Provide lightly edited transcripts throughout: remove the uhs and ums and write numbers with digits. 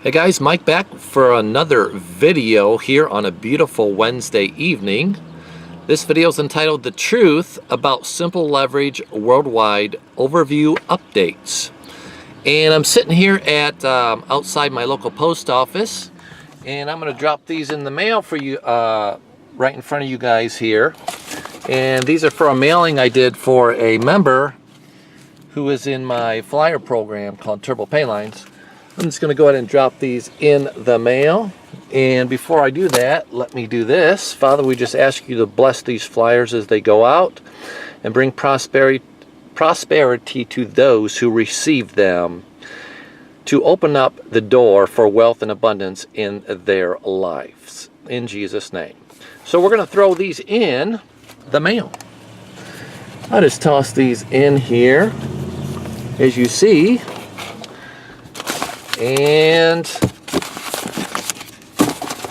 Hey guys, Mike back for another video here on a beautiful Wednesday evening. This video is entitled The Truth About Simple Leverage Worldwide Overview Updates. And I'm sitting here at outside my local post office, and I'm going to drop these in the mail for you right in front of you guys here. And these are for a mailing I did for a member who is in my flyer program called Turbo Paylines. I'm just going to go ahead and drop these in the mail. And before I do that, let me do this. Father, we just ask you to bless these flyers as they go out and bring prosperity to those who receive them, to open up the door for wealth and abundance in their lives. In Jesus' name. So we're going to throw these in the mail. I just toss these in here, as you see. And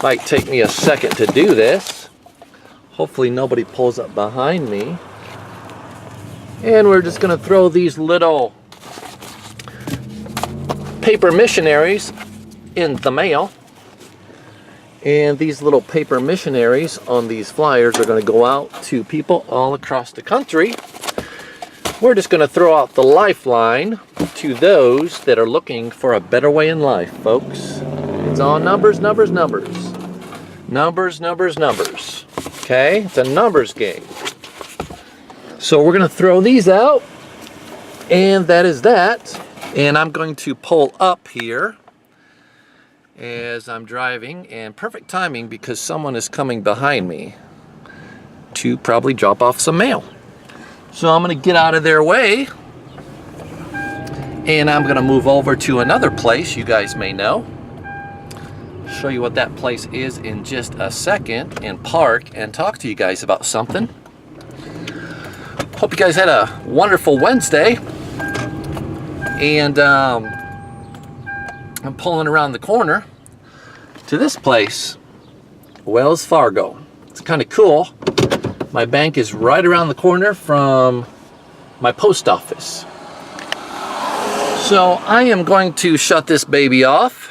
might take me a second to do this. Hopefully nobody pulls up behind me. And we're just going to throw these little paper missionaries in the mail. And these little paper missionaries on these flyers are going to go out to people all across the country. We're just going to throw out the lifeline to those that are looking for a better way in life, folks. It's all numbers, numbers, numbers. Numbers, numbers, numbers. Okay? It's a numbers game. So we're going to throw these out. And that is that. And I'm going to pull up here as I'm driving. And perfect timing because someone is coming behind me to probably drop off some mail. So I'm going to get out of their way, and I'm going to move over to another place you guys may know. Show you what that place is in just a second, and park and talk to you guys about something. Hope you guys had a wonderful Wednesday. And I'm pulling around the corner to this place, Wells Fargo. It's kind of cool. My bank is right around the corner from my post office. So I am going to shut this baby off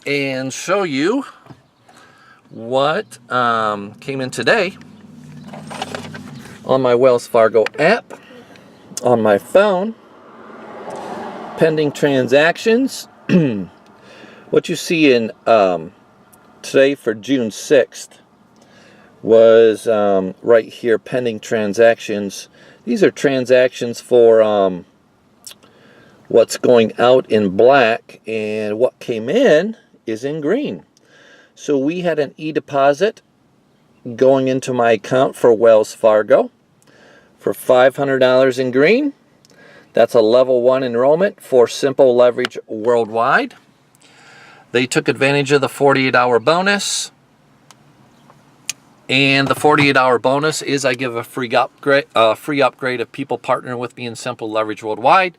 and show you what came in today on my Wells Fargo app, on my phone, pending transactions. What you see in today for June 6th was right here, pending transactions. These are transactions for what's going out in black, and what came in is in green. So we had an e-deposit going into my account for Wells Fargo for $500 in green. That's a level 1 enrollment for Simple Leverage Worldwide. They took advantage of the 48-hour bonus. And the 48-hour bonus is I give a free upgrade of people partnering with me in Simple Leverage Worldwide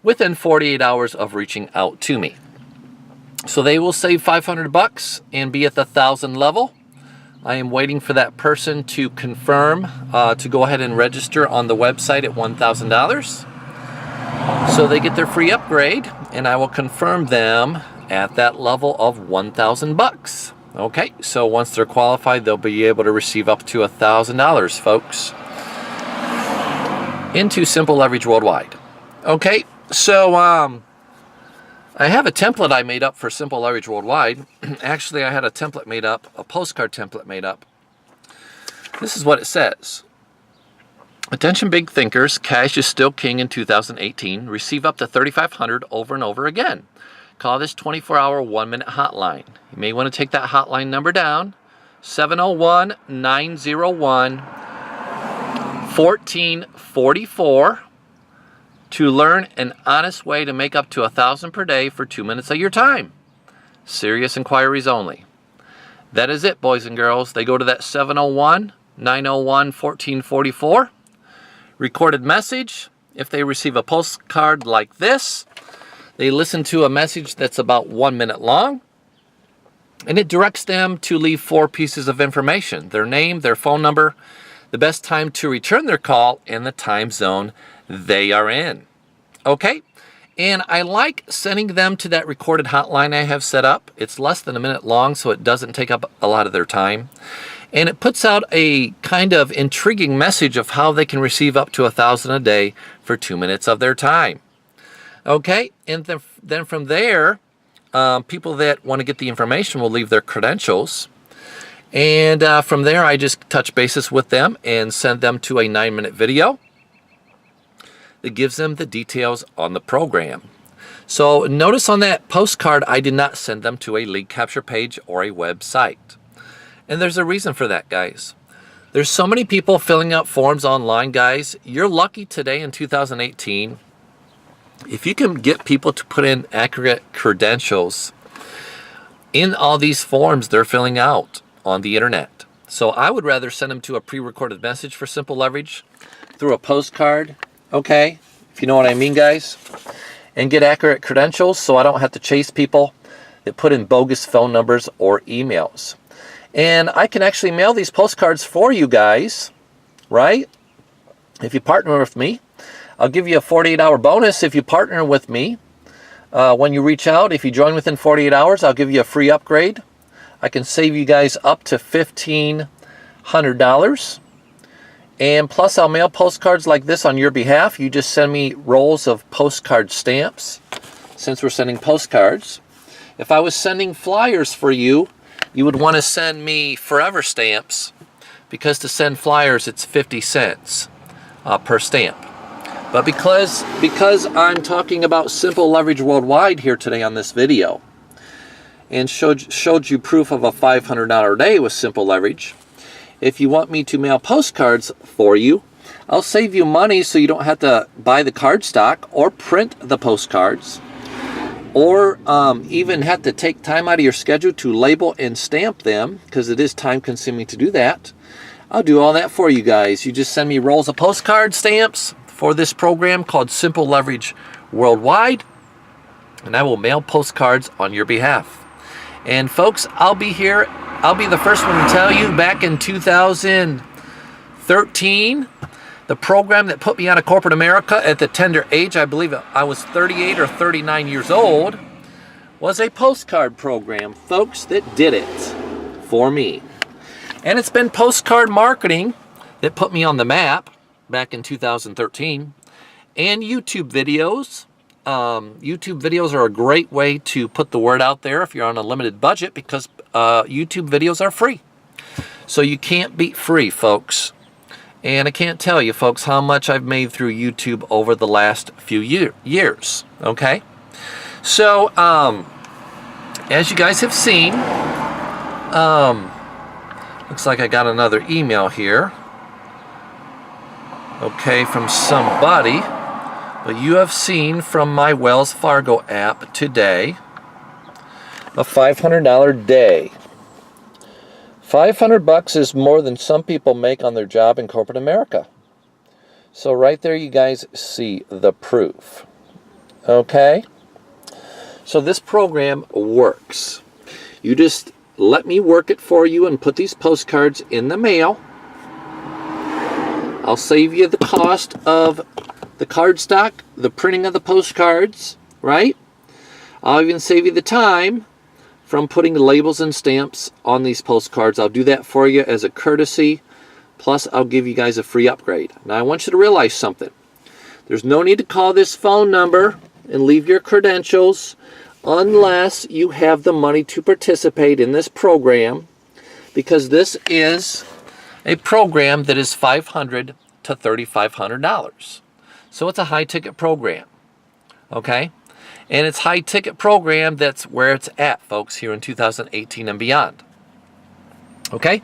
within 48 hours of reaching out to me. So they will save $500 and be at the 1,000 level. I am waiting for that person to confirm to go ahead and register on the website at $1,000. So they get their free upgrade, and I will confirm them at that level of $1,000. Okay, so once they're qualified, they'll be able to receive up to $1,000, folks, into Simple Leverage Worldwide. Okay, so I have a template I made up for Simple Leverage Worldwide. Actually, I had a template made up, a postcard template made up. This is what it says. Attention big thinkers, cash is still king in 2018. Receive up to $3,500 over and over again. Call this 24-hour 1-minute hotline. You may want to take that hotline number down, 701-901-1444, to learn an honest way to make up to $1,000 per day for 2 minutes of your time. Serious inquiries only. That is it, boys and girls. They go to that 701-901-1444. Recorded message. If they receive a postcard like this, they listen to a message that's about 1 minute long, and it directs them to leave 4 pieces of information: their name, their phone number, the best time to return their call, and the time zone they are in. Okay? And I like sending them to that recorded hotline I have set up. It's less than a minute long, so it doesn't take up a lot of their time. And it puts out a kind of intriguing message of how they can receive up to $1,000 a day for 2 minutes of their time. Okay, and then from there, people that want to get the information will leave their credentials. And from there, I just touch bases with them and send them to a 9-minute video that gives them the details on the program. So notice on that postcard, I did not send them to a lead capture page or a website. And there's a reason for that, guys. There's so many people filling out forms online, guys. You're lucky today in 2018. If you can get people to put in accurate credentials in all these forms they're filling out on the internet. So I would rather send them to a pre-recorded message for simple leverage through a postcard, okay, if you know what I mean, guys, and get accurate credentials so I don't have to chase people that put in bogus phone numbers or emails. And I can actually mail these postcards for you guys, right? If you partner with me, I'll give you a 48-hour bonus if you partner with me. When you reach out, if you join within 48 hours, I'll give you a free upgrade. I can save you guys up to $1,500. And plus, I'll mail postcards like this on your behalf. You just send me rolls of postcard stamps, since we're sending postcards. If I was sending flyers for you, you would want to send me forever stamps, because to send flyers, it's 50 cents per stamp. But because I'm talking about simple leverage worldwide here today on this video, and showed you proof of a $500 a day with simple leverage, if you want me to mail postcards for you, I'll save you money so you don't have to buy the card stock or print the postcards, or even have to take time out of your schedule to label and stamp them, because it is time consuming to do that. I'll do all that for you guys. You just send me rolls of postcard stamps for this program called Simple Leverage Worldwide, and I will mail postcards on your behalf. And folks, I'll be here. I'll be the first one to tell you, back in 2013, the program that put me out of corporate America at the tender age, I believe I was 38 or 39 years old, was a postcard program, folks, that did it for me. And it's been postcard marketing that put me on the map back in 2013, and YouTube videos. YouTube videos are a great way to put the word out there if you're on a limited budget, because YouTube videos are free. So you can't beat free, folks. And I can't tell you, folks, how much I've made through YouTube over the last few years. Okay? So, as you guys have seen, looks like I got another email here. Okay, from somebody. But you have seen from my Wells Fargo app today a $500 day. $500 is more than some people make on their job in corporate America. So right there you guys see the proof. Okay? So this program works. You just let me work it for you and put these postcards in the mail. I'll save you the cost of the card stock, the printing of the postcards, right? I'll even save you the time from putting the labels and stamps on these postcards. I'll do that for you as a courtesy. Plus, I'll give you guys a free upgrade. Now, I want you to realize something. There's no need to call this phone number and leave your credentials unless you have the money to participate in this program, because this is a program that is $500 to $3,500. So it's a high-ticket program, okay? And it's high-ticket program, that's where it's at, folks, here in 2018 and beyond. Okay?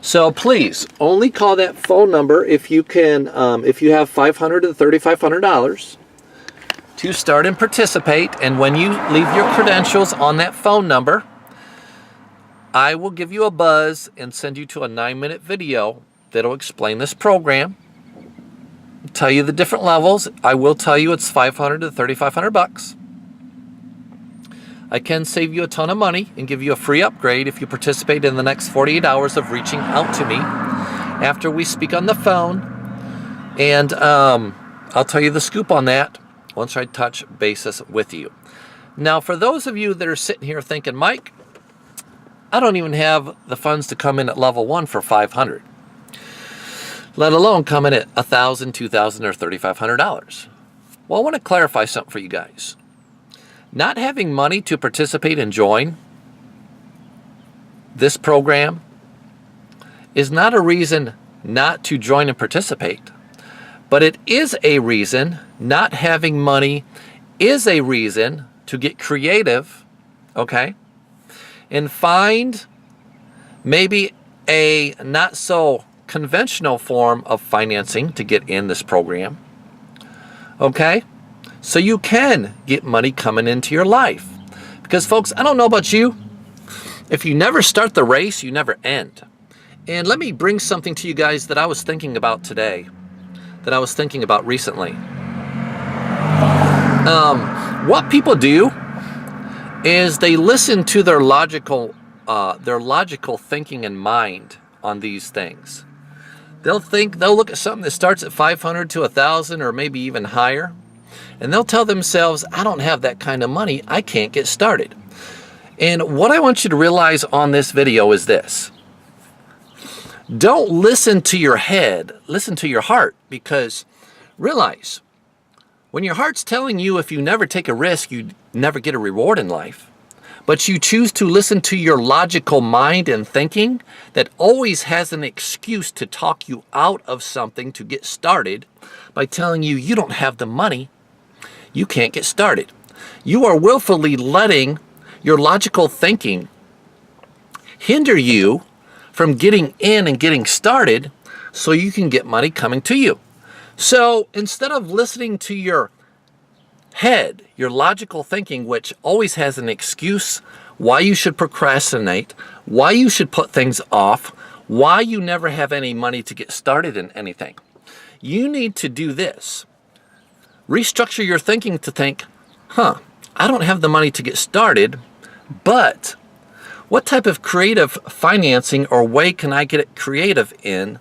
So please, only call that phone number if you can, if you have $500 to $3,500 to start and participate. And when you leave your credentials on that phone number, I will give you a buzz and send you to a 9-minute video that'll explain this program, tell you the different levels. I will tell you it's $500 to $3,500. I can save you a ton of money and give you a free upgrade if you participate in the next 48 hours of reaching out to me after we speak on the phone. And I'll tell you the scoop on that once I touch basis with you. Now, for those of you that are sitting here thinking, Mike, I don't even have the funds to come in at level 1 for $500, let alone come in at $1,000, $2,000, or $3,500. Well, I want to clarify something for you guys. Not having money to participate and join this program is not a reason not to join and participate, but it is a reason. Not having money is a reason to get creative, okay, and find maybe a not so conventional form of financing to get in this program, okay, so you can get money coming into your life. Because folks, I don't know about you, if you never start the race, you never end. And let me bring something to you guys that I was thinking about today, that I was thinking about recently. What people do is they listen to their logical thinking and mind on these things. They'll look at something that starts at 500 to 1,000 or maybe even higher, and they'll tell themselves, I don't have that kind of money, I can't get started. And what I want you to realize on this video is this. Don't listen to your head, listen to your heart, because realize when your heart's telling you if you never take a risk, you never get a reward in life, but you choose to listen to your logical mind and thinking that always has an excuse to talk you out of something to get started by telling you you don't have the money, you can't get started. You are willfully letting your logical thinking hinder you from getting in and getting started so you can get money coming to you. So instead of listening to your head, your logical thinking, which always has an excuse why you should procrastinate, why you should put things off, why you never have any money to get started in anything, you need to do this. Restructure your thinking to think, I don't have the money to get started, but what type of creative financing or way can I get it creative in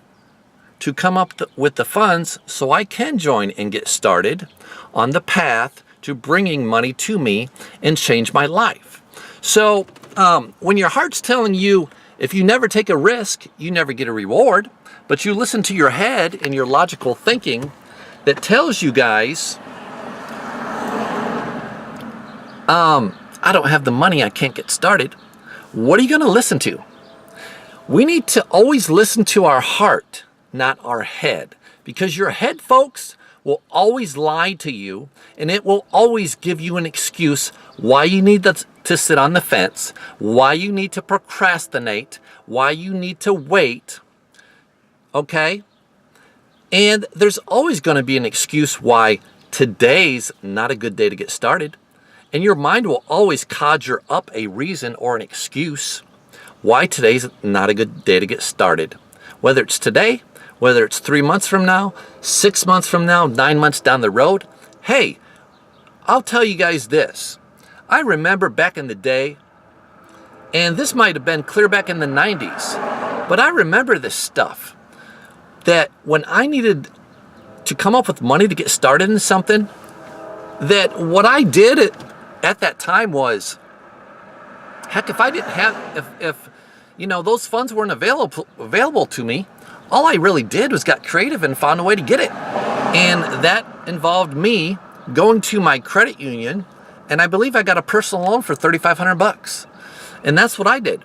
to come up with the funds so I can join and get started on the path to bringing money to me and change my life? So when your heart's telling you if you never take a risk, you never get a reward, but you listen to your head and your logical thinking that tells you guys, I don't have the money, I can't get started, what are you going to listen to? We need to always listen to our heart, not our head, because your head, folks, will always lie to you, and it will always give you an excuse why you need to sit on the fence, why you need to procrastinate, why you need to wait, okay? And there's always going to be an excuse why today's not a good day to get started. And your mind will always conjure up a reason or an excuse why today's not a good day to get started. Whether it's today, whether it's 3 months from now, 6 months from now, 9 months down the road. Hey, I'll tell you guys this. I remember back in the day, and this might have been clear back in the 90s, but I remember this stuff, that when I needed to come up with money to get started in something, that what I did at that time was, heck, if I didn't have, if you know, those funds weren't available to me, all I really did was got creative and found a way to get it. And that involved me going to my credit union, and I believe I got a personal loan for $3,500. And that's what I did.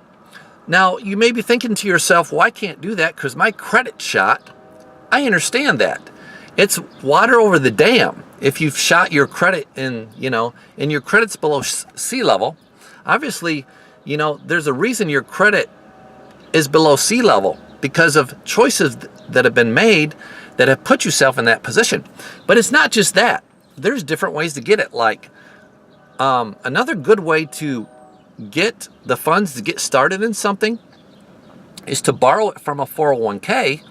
Now, you may be thinking to yourself, well, I can't do that because my credit's shot. I understand that. It's water over the dam. If you've shot your credit and your credit's below sea level, obviously, there's a reason your credit is below sea level, because of choices that have been made that have put yourself in that position. But it's not just that. There's different ways to get it. Like another good way to get the funds to get started in something is to borrow it from a 401k,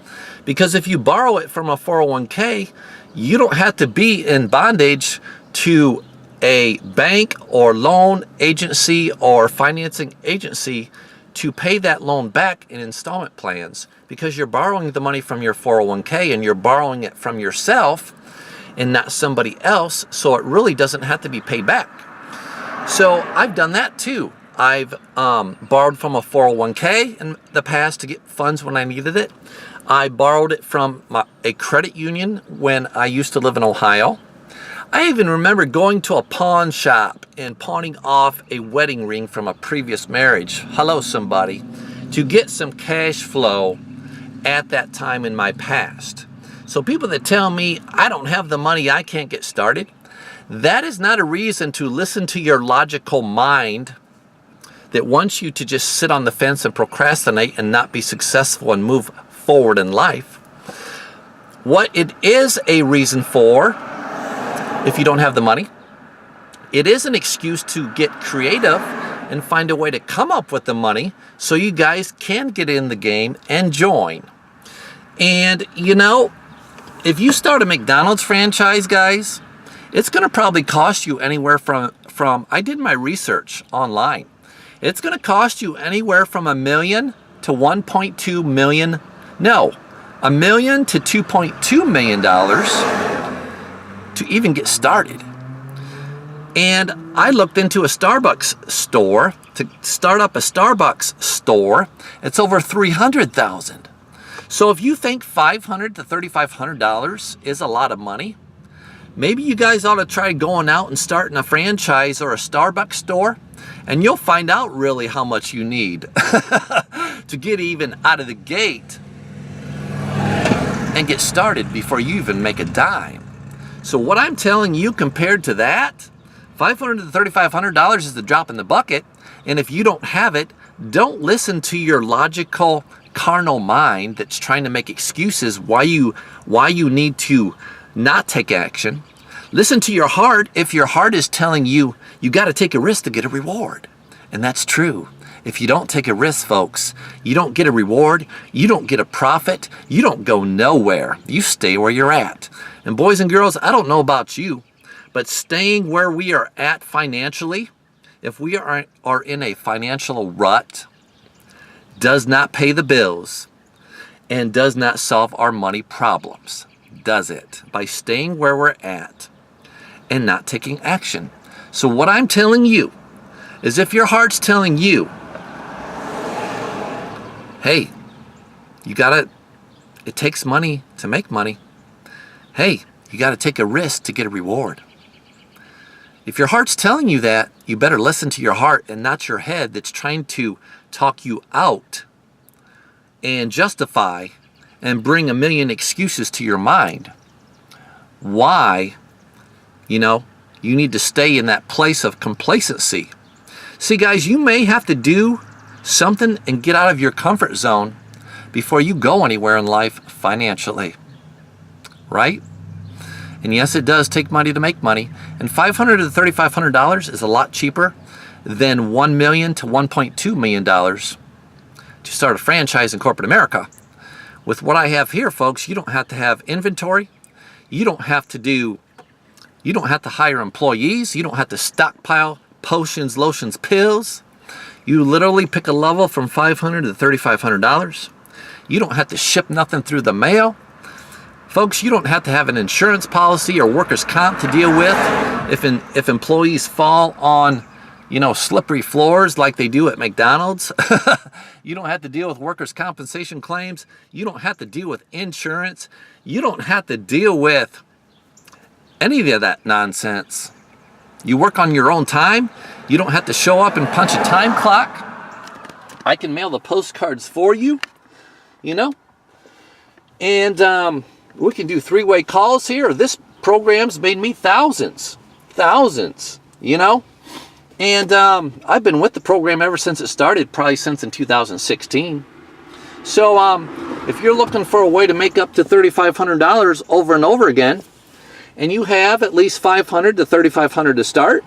because if you borrow it from a 401k, you don't have to be in bondage to a bank or loan agency or financing agency to pay that loan back in installment plans, because you're borrowing the money from your 401k and you're borrowing it from yourself. and not somebody else, so it really doesn't have to be paid back. So I've done that too. I've borrowed from a 401k in the past to get funds when I needed it. I borrowed it from a credit union when I used to live in Ohio. I even remember going to a pawn shop and pawning off a wedding ring from a previous marriage. Hello, somebody. To get some cash flow at that time in my past. So people that tell me I don't have the money, I can't get started, that is not a reason to listen to your logical mind that wants you to just sit on the fence and procrastinate and not be successful and move forward in life. What it is a reason for, if you don't have the money, it is an excuse to get creative and find a way to come up with the money so you guys can get in the game and join. And you know, if you start a McDonald's franchise, guys, it's going to probably cost you anywhere from I did my research online. It's going to cost you anywhere from $1 million to $1.2 million. No, $1 million to $2.2 million to even get started. And I looked into a Starbucks store. To start up a Starbucks store, it's over $300,000. So if you think $500 to $3,500 is a lot of money, maybe you guys ought to try going out and starting a franchise or a Starbucks store, and you'll find out really how much you need to get even out of the gate and get started before you even make a dime. So what I'm telling you, compared to that, $500 to $3,500 is the drop in the bucket. And if you don't have it, don't listen to your logical carnal mind that's trying to make excuses why you need to not take action. Listen to your heart. If your heart is telling you, you got to take a risk to get a reward. And that's true. If you don't take a risk, folks, you don't get a reward, you don't get a profit, you don't go nowhere. You stay where you're at. And boys and girls, I don't know about you, but staying where we are at financially, if we are in a financial rut, does not pay the bills and does not solve our money problems, does it? By staying where we're at and not taking action. So what I'm telling you is, if your heart's telling you, hey, it takes money to make money. Hey, you got to take a risk to get a reward. If your heart's telling you that, you better listen to your heart and not your head that's trying to talk you out and justify and bring a million excuses to your mind why, you need to stay in that place of complacency. See, guys, you may have to do something and get out of your comfort zone before you go anywhere in life financially, right? And yes, it does take money to make money. And $500 to $3,500 is a lot cheaper than $1 million to $1.2 million to start a franchise in corporate America. With what I have here, folks, you don't have to have inventory. You don't have to hire employees. You don't have to stockpile potions, lotions, pills. You literally pick a level from $500 to $3,500. You don't have to ship nothing through the mail. Folks, you don't have to have an insurance policy or workers' comp to deal with if employees fall on, slippery floors like they do at McDonald's. You don't have to deal with workers' compensation claims. You don't have to deal with insurance. You don't have to deal with any of that nonsense. You work on your own time. You don't have to show up and punch a time clock. I can mail the postcards for you, and we can do three-way calls here. This program's made me thousands, And I've been with the program ever since it started, probably since in 2016. So if you're looking for a way to make up to $3,500 over and over again, and you have at least $500 to $3,500 to start,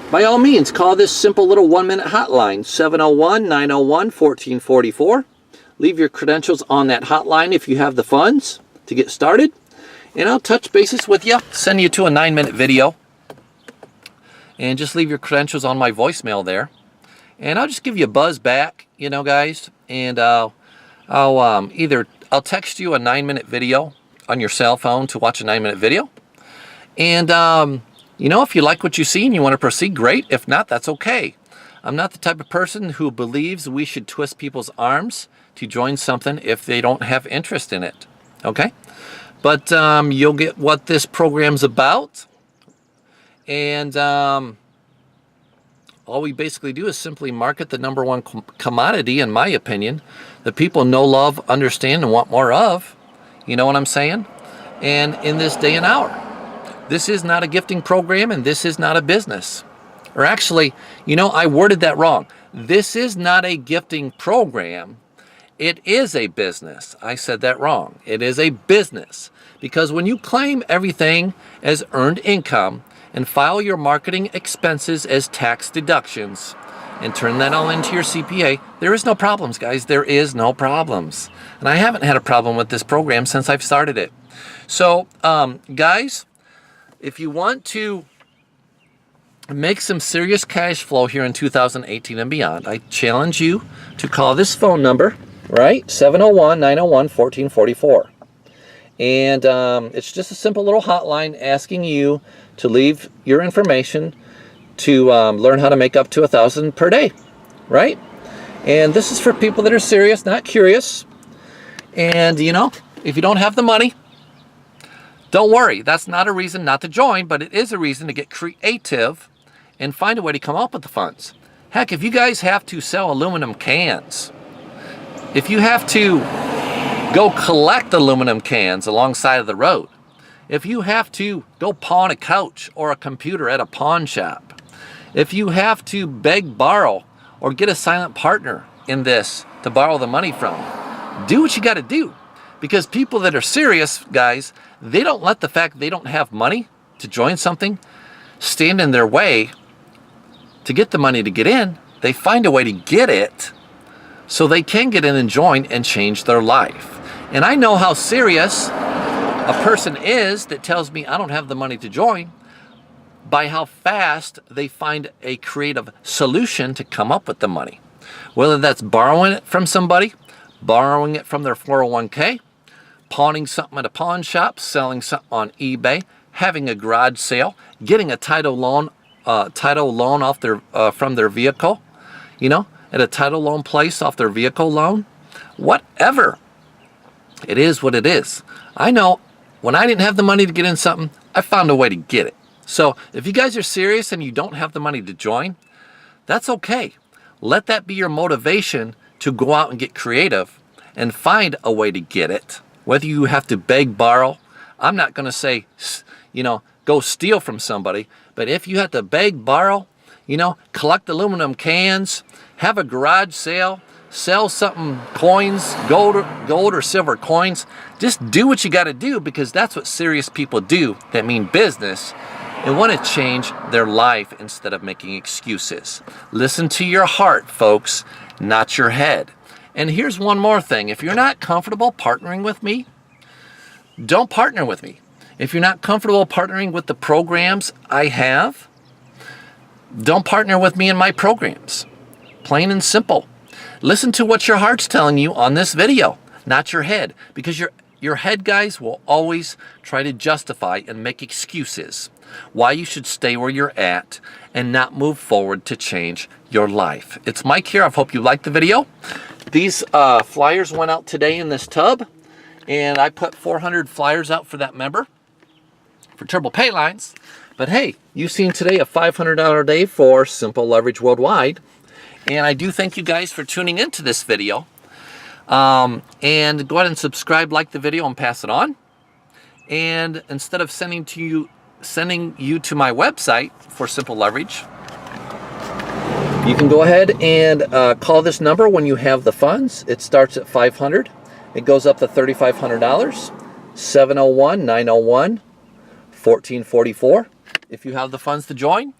by all means, call this simple little 1-minute hotline, 701-901-1444. Leave your credentials on that hotline if you have the funds to get started, and I'll touch bases with you, send you to a 9-minute video, and just leave your credentials on my voicemail there, and I'll just give you a buzz back, guys, and I'll text you a 9-minute video on your cell phone to watch a 9-minute video, And, you know, if you like what you see and you want to proceed, great. If not, that's okay. I'm not the type of person who believes we should twist people's arms to join something if they don't have interest in it. Okay? But you'll get what this program's about. And all we basically do is simply market the number one commodity, in my opinion, that people know, love, understand, and want more of. You know what I'm saying? And in this day and hour, this is not a gifting program, and this is not a business. Or actually, you know, I worded that wrong. This is not a gifting program. It is a business. I said that wrong. It is a business. Because when you claim everything as earned income and file your marketing expenses as tax deductions and turn that all into your CPA, there is no problems, guys. There is no problems. And I haven't had a problem with this program since I've started it. So, guys, if you want to make some serious cash flow here in 2018 and beyond, I challenge you to call this phone number, right? 701-901-1444. And it's just a simple little hotline asking you to leave your information to learn how to make up to $1,000 per day, right? And this is for people that are serious, not curious. And, you know, if you don't have the money, don't worry. That's not a reason not to join, but it is a reason to get creative and find a way to come up with the funds. Heck, if you guys have to sell aluminum cans, if you have to go collect aluminum cans alongside of the road, if you have to go pawn a couch or a computer at a pawn shop, if you have to beg, borrow, or get a silent partner in this to borrow the money from, do what you got to do. Because people that are serious, guys, they don't let the fact they don't have money to join something stand in their way to get the money to get in. They find a way to get it so they can get in and join and change their life. And I know how serious a person is that tells me I don't have the money to join by how fast they find a creative solution to come up with the money. Whether that's borrowing it from somebody, borrowing it from their 401k, pawning something at a pawn shop, selling something on eBay, having a garage sale, getting a title loan off their from their vehicle, you know, at a title loan place off their vehicle loan, whatever. It is what it is. I know when I didn't have the money to get in something, I found a way to get it. So if you guys are serious and you don't have the money to join, that's okay. Let that be your motivation to go out and get creative and find a way to get it. Whether you have to beg, borrow, I'm not going to say, you know, go steal from somebody, but if you have to beg, borrow, you know, collect aluminum cans, have a garage sale, sell something, coins, gold or silver coins, just do what you got to do, because that's what serious people do that mean business and want to change their life instead of making excuses. Listen to your heart, folks, not your head. And here's one more thing. If you're not comfortable partnering with me, don't partner with me. If you're not comfortable partnering with the programs I have, don't partner with me in my programs. Plain and simple. Listen to what your heart's telling you on this video, not your head. Because your head, guys, will always try to justify and make excuses why you should stay where you're at and not move forward to change your life. It's Mike here. I hope you liked the video. These flyers went out today in this tub, and I put 400 flyers out for that member for Turbo Pay Lines. But hey, you've seen today a $500 day for Simple Leverage Worldwide. And I do thank you guys for tuning into this video. And go ahead and subscribe, like the video, and pass it on. And instead of sending you to my website for Simple Leverage, you can go ahead and call this number when you have the funds. It starts at $500. It goes up to $3,500. 701-901-1444 if you have the funds to join.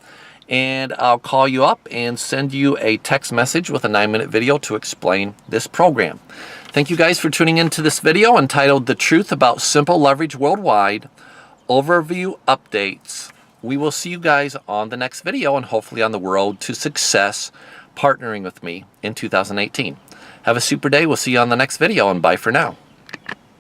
And I'll call you up and send you a text message with a 9-minute video to explain this program. Thank you guys for tuning into this video entitled The Truth About Simple Leverage Worldwide Overview Updates. We will see you guys on the next video and hopefully on the road to success partnering with me in 2018. Have a super day. We'll see you on the next video, and bye for now.